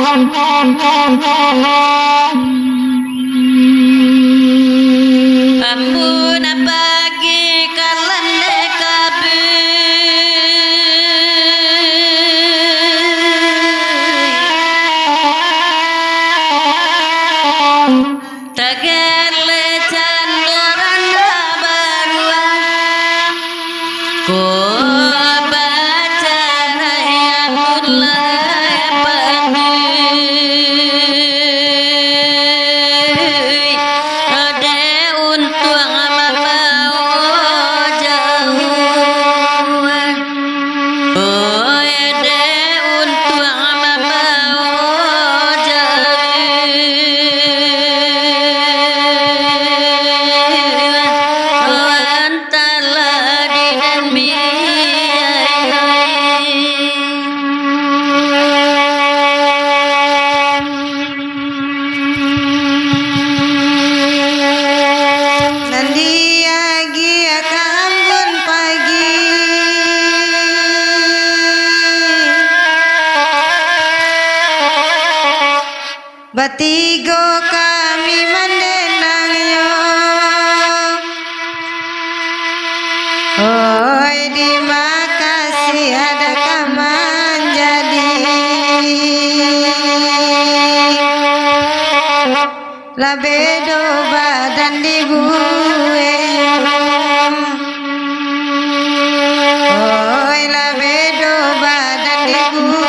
Ampun bagi kalian kabeh tagale candoran barulah ko baca ayatullah Batigo kami mendenang yo, oi di makasih ada kaman jadi, labedo badan di gue, oi labedo badan di gue.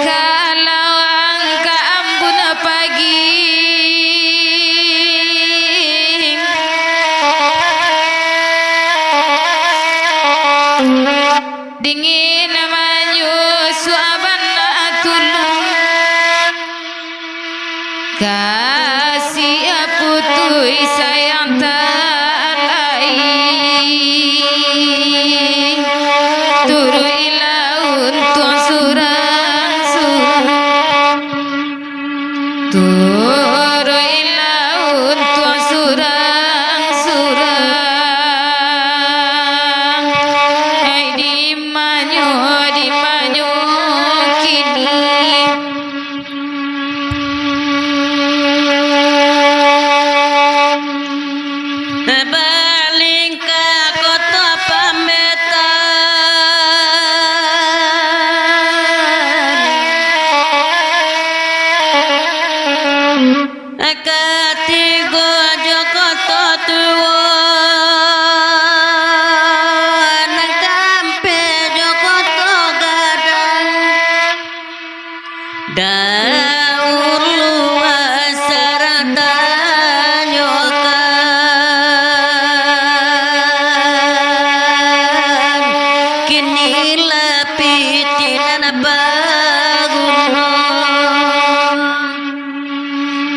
Kalau angka ampun pagi dingin menyusu abanatul kasih putui sayang talai turu ilaun tuang surang surang turu ilaun tuang surang surang ai di manyo kini baling ka kota pametan katigo jokoto tuwa nang kampe jokoto gadang daur luas sarata nyokan kini lapitin baguno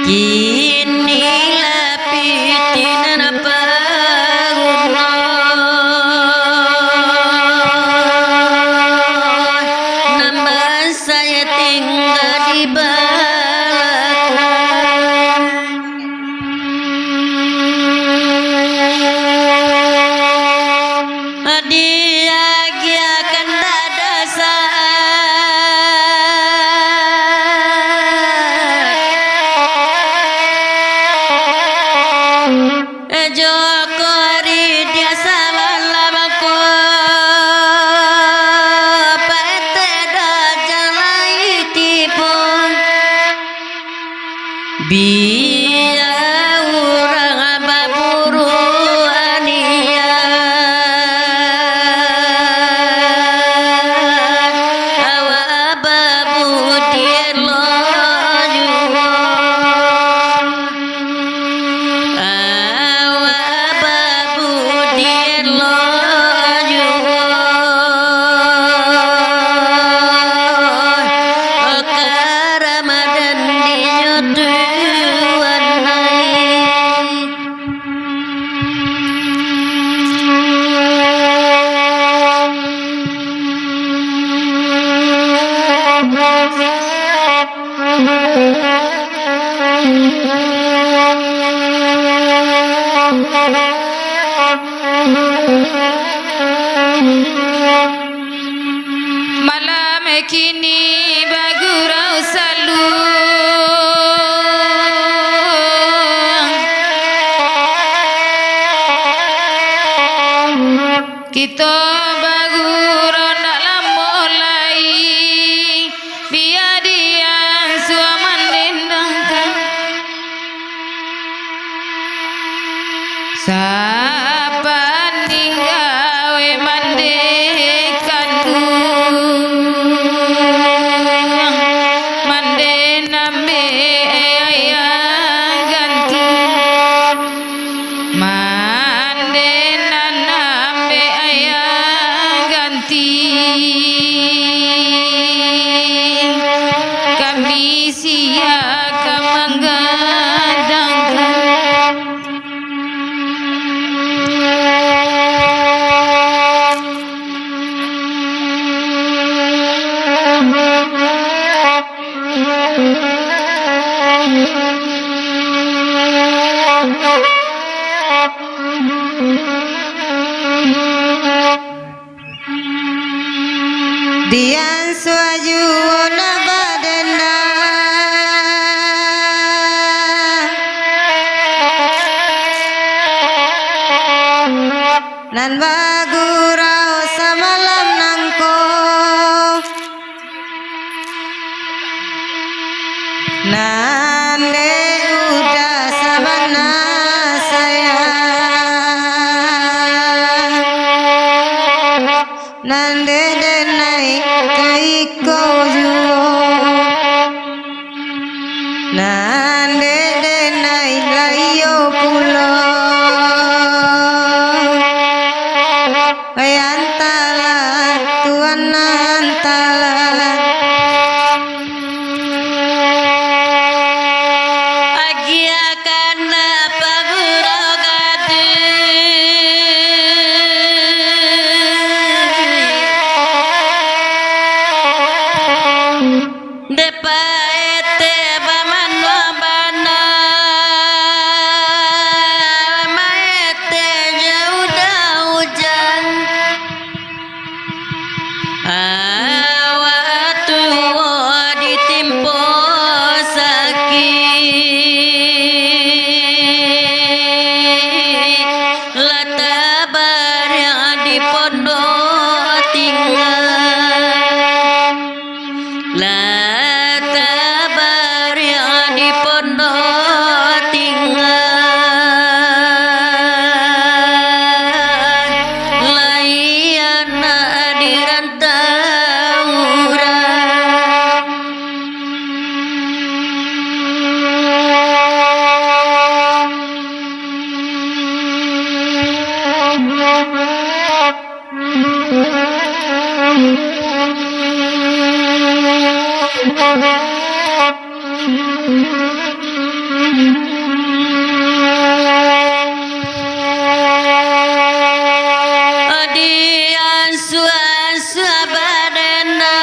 kini lapitin baguno nama saya tinggal di Balakan dia akan dada saat jokori dia sabalabako pete dajalai tipu biya urang baburu ania awa babu dielo awa kita baguro dalam mulai biar dia suaman dendangkan sapan ninggawe mandekanku mande nambe ayang ganti mande nambe ayang ganti kami sia kamanggadangkan Dian suaju na badena nan bagurau samalam nangko nan le udah sabana saya nan de nai kaiko juo nan de nai layo pulo antala tuan antala agia kana pagurau gade depa ete bamanwa bana maete jauh hujan awatu ditimpo sakit latabar yang di pondok tinggal latabar yang di pondok tinggal layana di rantauran Adian suasa badena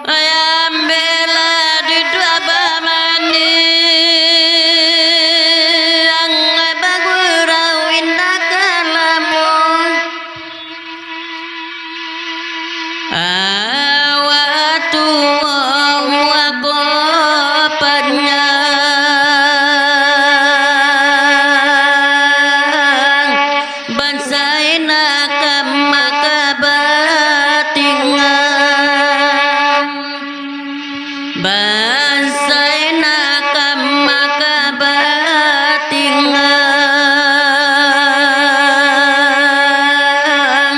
ayam bela di dua bamani ang bagurau indah kalamun awatu wabopanya bansaina kamakabatingan bansaina kamakabatingan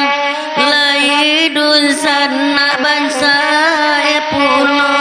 laidun sana bansa puno